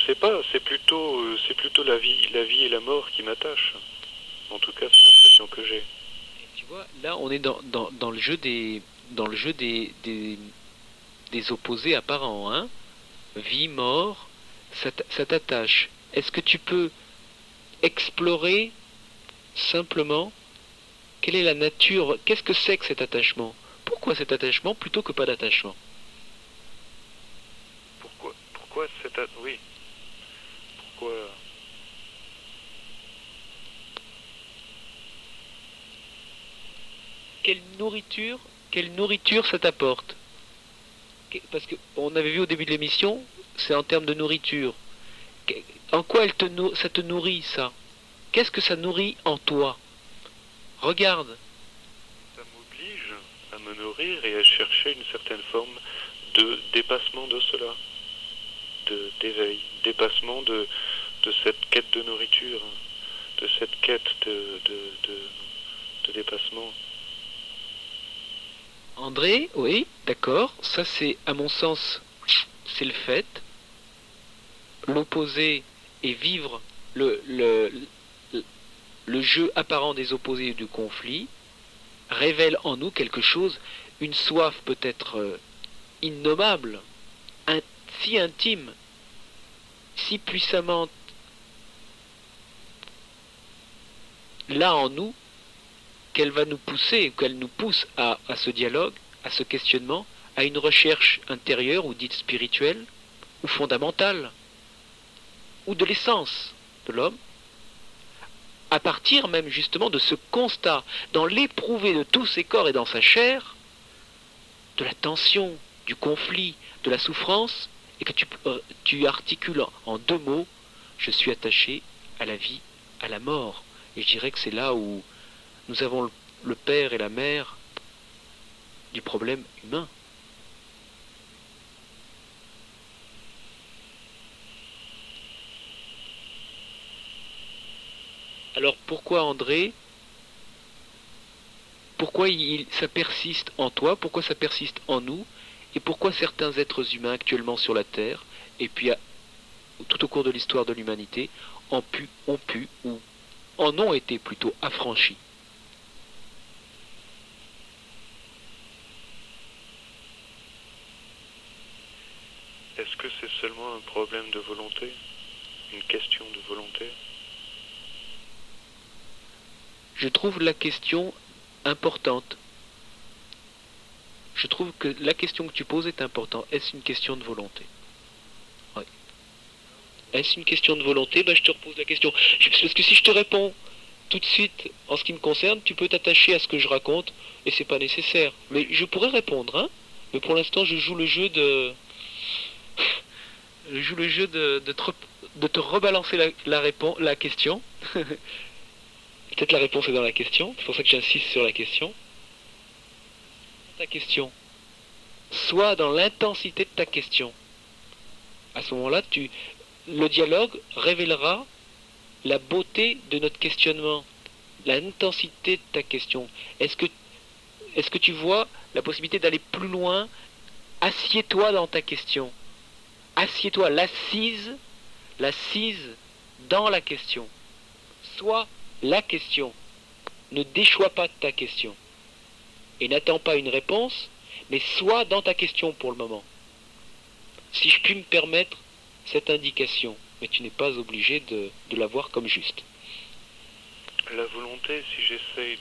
sais pas, c'est plutôt la vie et la mort qui m'attachent. En tout cas, c'est l'impression que j'ai. Tu vois, là, on est dans le jeu des opposés apparents, hein. Vie, mort, ça t'attache. Est-ce que tu peux explorer simplement quelle est la nature, qu'est-ce que c'est que cet attachement? Pourquoi cet attachement plutôt que pas d'attachement? Pourquoi oui, pourquoi... Quelle nourriture ça t'apporte? Parce qu'on avait vu au début de l'émission, c'est en termes de nourriture. En quoi ça te nourrit, ça? Qu'est-ce que ça nourrit en toi? Regarde. Ça m'oblige à me nourrir et à chercher une certaine forme de dépassement de cela, d'éveil, dépassement de cette quête de nourriture, de cette quête de dépassement. André, oui, d'accord, ça c'est, à mon sens, c'est le fait. L'opposé est vivre le jeu apparent des opposés et du conflit, révèle en nous quelque chose, une soif peut-être innommable, si intime, si puissamment là en nous, qu'elle va nous pousser, qu'elle nous pousse à ce dialogue, à ce questionnement, à une recherche intérieure ou dite spirituelle, ou fondamentale, ou de l'essence de l'homme, à partir même justement de ce constat, dans l'éprouvé de tous ses corps et dans sa chair, de la tension, du conflit, de la souffrance, et que tu articules en deux mots, je suis attaché à la vie, à la mort. Et je dirais que c'est là où nous avons le père et la mère du problème humain. Alors pourquoi André? Pourquoi ça persiste en toi? Pourquoi ça persiste en nous? Et pourquoi certains êtres humains actuellement sur la Terre, et puis tout au cours de l'histoire de l'humanité, ont pu, ou en ont été plutôt affranchis? Est-ce que c'est seulement un problème de volonté? Une question de volonté? Je trouve la question importante. Je trouve que la question que tu poses est importante. Est-ce une question de volonté? Oui. Est-ce une question de volonté? Ben, je te repose la question. Parce que si je te réponds tout de suite, en ce qui me concerne, tu peux t'attacher à ce que je raconte, et c'est pas nécessaire. Mais je pourrais répondre, hein? Mais pour l'instant, je joue le jeu de... Je joue le jeu de te rebalancer la question. Peut-être la réponse est dans la question, c'est pour ça que j'insiste sur la question. Ta question. Sois dans l'intensité de ta question. À ce moment-là, le dialogue révélera la beauté de notre questionnement, l'intensité de ta question. Est-ce que tu vois la possibilité d'aller plus loin? Assieds-toi dans ta question. Assieds-toi, l'assise dans la question. Sois la question. Ne déchois pas de ta question. Et n'attends pas une réponse, mais sois dans ta question pour le moment. Si je puis me permettre cette indication, mais tu n'es pas obligé de la voir comme juste. La volonté, si j'essaye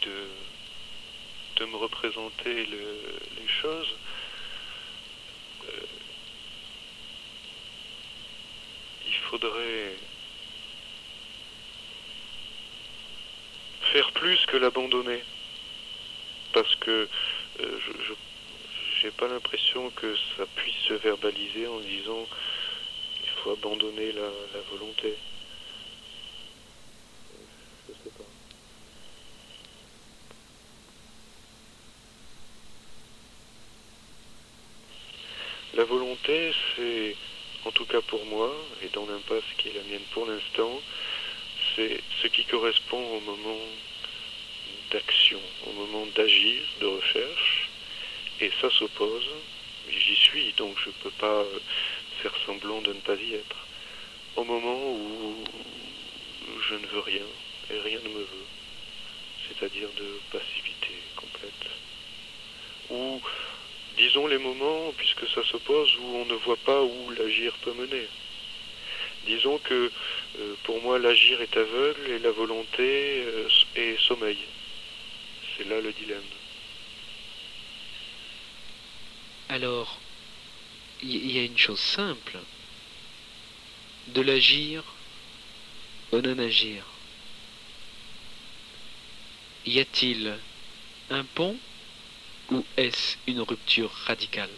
de me représenter les choses, il faudrait faire plus que l'abandonner. Parce que je j'ai pas l'impression que ça puisse se verbaliser en disant il faut abandonner la volonté. Je sais pas. La volonté, c'est, en tout cas pour moi, et dans l'impasse qui est la mienne pour l'instant, c'est ce qui correspond au moment d'action, au moment d'agir, de recherche, et ça s'oppose. J'y suis, donc je ne peux pas faire semblant de ne pas y être. au moment où je ne veux rien et rien ne me veut, c'est-à-dire de passivité complète. Ou, disons les moments, puisque ça s'oppose, où on ne voit pas où l'agir peut mener. Disons que pour moi l'agir est aveugle et la volonté est sommeil. C'est là le dilemme. Alors, il y a une chose simple, de l'agir au non-agir. Y a-t-il un pont ou est-ce une rupture radicale?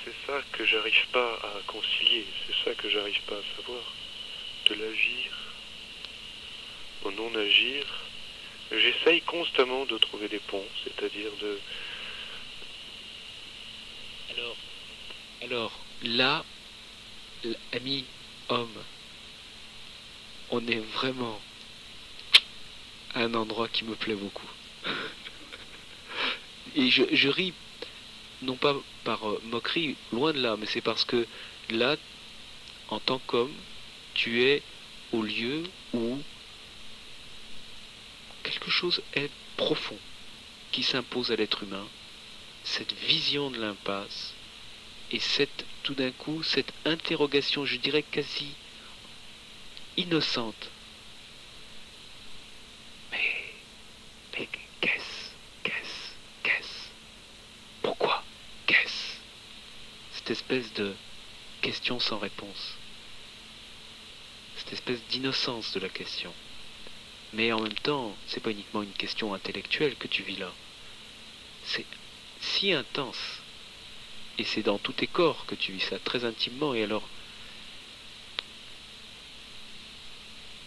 C'est ça que j'arrive pas à concilier, c'est ça que j'arrive pas à savoir. De l'agir au non-agir, j'essaye constamment de trouver des ponts, c'est-à-dire de... Alors, là, ami homme, on est vraiment à un endroit qui me plaît beaucoup. Et je ris, non pas par moquerie, loin de là, mais c'est parce que là, en tant qu'homme, tu es au lieu où quelque chose est profond qui s'impose à l'être humain, cette vision de l'impasse et tout d'un coup, cette interrogation, je dirais quasi innocente. Mais qu'est-ce? Pourquoi? Qu'est-ce? Cette espèce de question sans réponse. Cette espèce d'innocence de la question. Mais en même temps, c'est pas uniquement une question intellectuelle que tu vis là. C'est si intense. Et c'est dans tous tes corps que tu vis ça, très intimement. Et alors,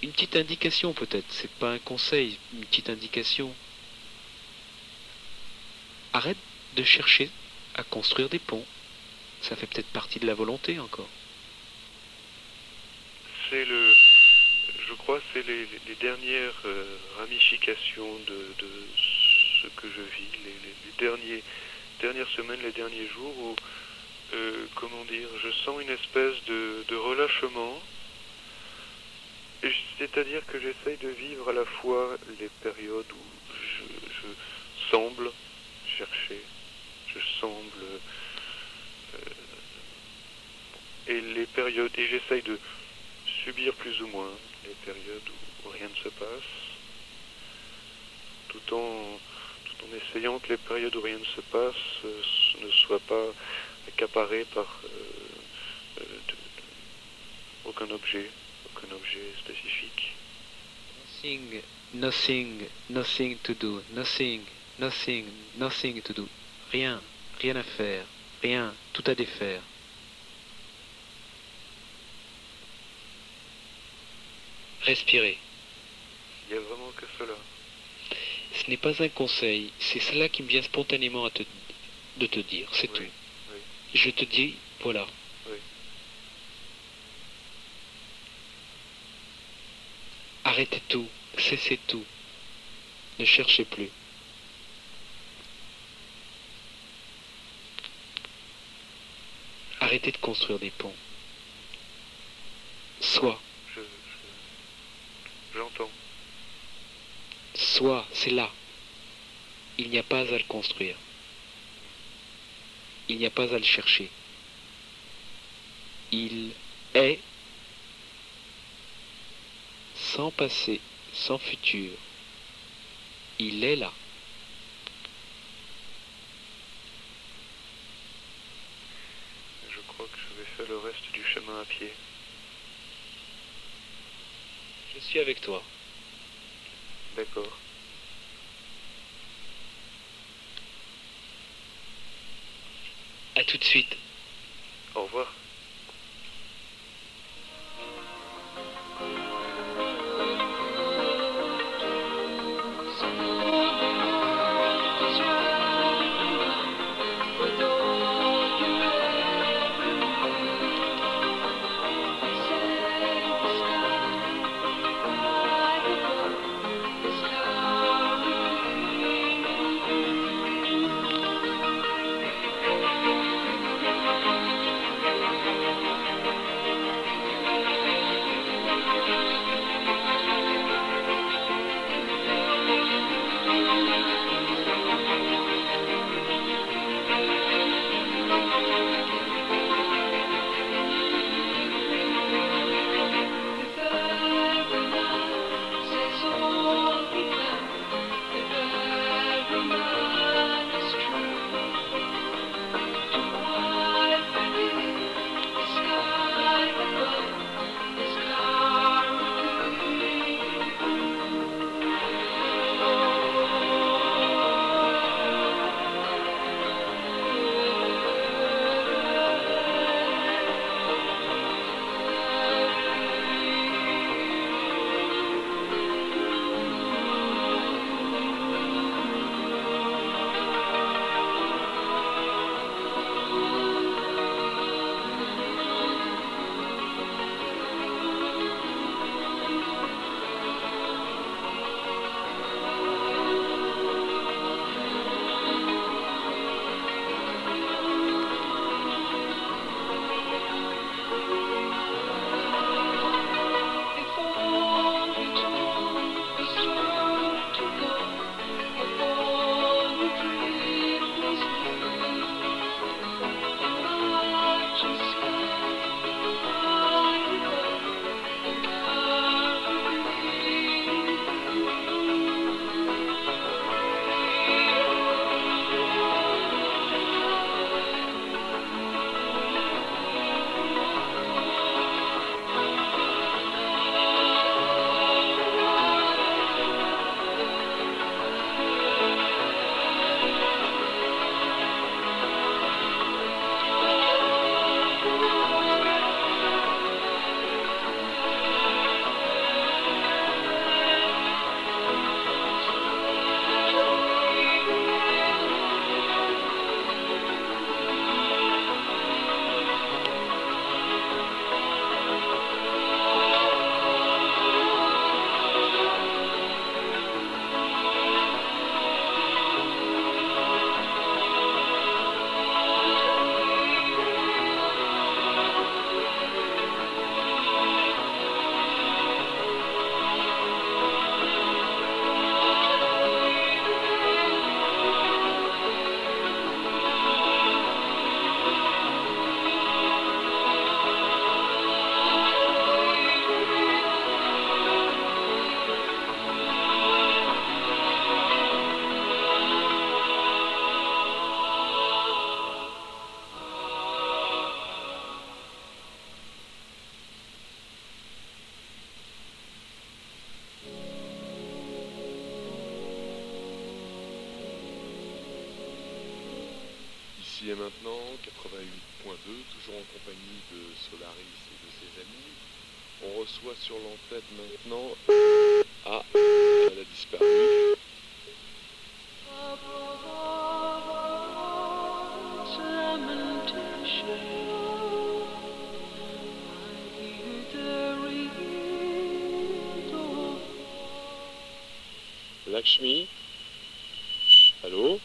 une petite indication peut-être, c'est pas un conseil, une petite indication. Arrête de chercher à construire des ponts. Ça fait peut-être partie de la volonté encore. Je crois, c'est les dernières ramifications de ce que je vis, les dernières semaines, les derniers jours où, comment dire, je sens une espèce de relâchement. C'est-à-dire que j'essaye de vivre à la fois les périodes où je semble chercher, je semble... et les périodes, et j'essaye de subir plus ou moins les périodes où rien ne se passe, tout en essayant que les périodes où rien ne se passe ne soient pas accaparées par aucun objet spécifique. Nothing to do, nothing to do. Rien à faire, rien, tout à défaire. Respirer. Il n'y a vraiment que cela. Ce n'est pas un conseil, c'est cela qui me vient spontanément de te dire, c'est oui, tout. Oui. Je te dis, voilà. Oui. Arrêtez tout, cessez tout. Ne cherchez plus. Arrêtez de construire des ponts. Sois. J'entends. Sois, c'est là. Il n'y a pas à le construire. Il n'y a pas à le chercher. Il est sans passé, sans futur. Il est là. Je crois que je vais faire le reste du chemin à pied. Je suis avec toi. D'accord. À tout de suite. Au revoir. 88.2, toujours en compagnie de Solaris et de ses amis. On reçoit sur l'antenne maintenant... Ah, elle a disparu. Lakshmi? Allô?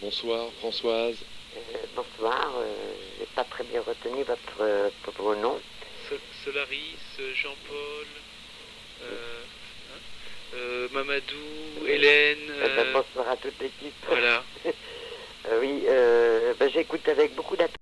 Bonsoir Françoise. Bonsoir, j'ai pas très bien retenu votre nom. Solaris, Jean-Paul, Mamadou, Hélène. Bonsoir à toute l'équipe. Voilà. Oui, j'écoute avec beaucoup d'attention.